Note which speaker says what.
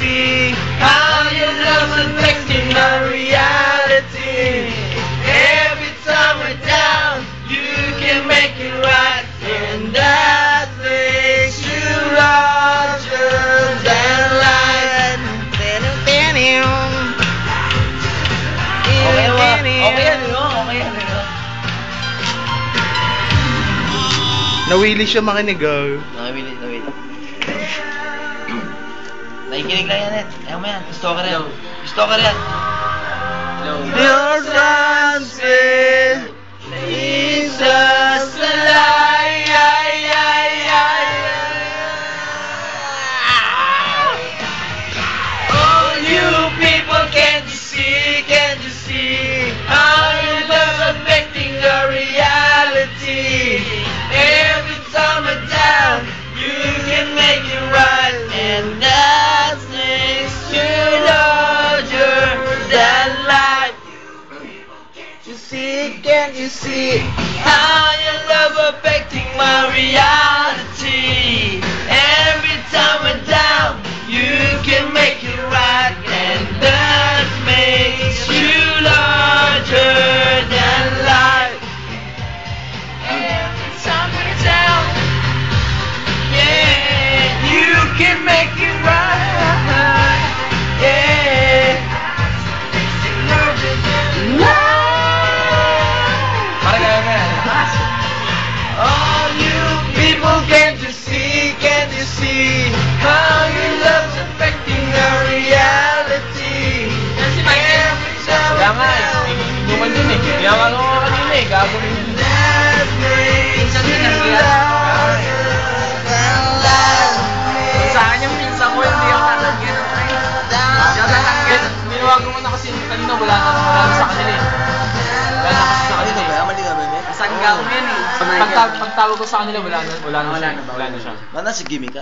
Speaker 1: see how your love's affecting my reality. Every time we're down, you can make it right, and that makes you larger than life.
Speaker 2: Nawili siya makinig, oh.
Speaker 1: Nawili. Nakikinig lang yan, eh. Ayaw mo yan. Gusto ka rin. Your sunset is just a lie. Oh, you people, can't you see how your love's affecting your reality? Every time we're down, you can make it right, and that makes you larger than life. Can't you see how your love affecting my reality? Every time we're down, you can make it right, and that makes you larger than life. Every time we're down, yeah, you can make it right, yeah. Larger than life. Oh, you people, can't you see how your love's affecting our reality? Every time
Speaker 2: Kaya nga, inuman din eh. Kaya nga ako kanina eh, gagawin yun.
Speaker 1: that makes you larger than life.
Speaker 2: Sa akin yung pinsan ko, hindi ako tatanggihan ng train. Binawagan mo na kasi kanina, wala na sa kanila eh. Wala na kasi sa kanila eh.
Speaker 1: Saan ka yan eh?
Speaker 2: Pagtawag ko sa kanila, wala na siya.
Speaker 1: Mana si Gimme ka?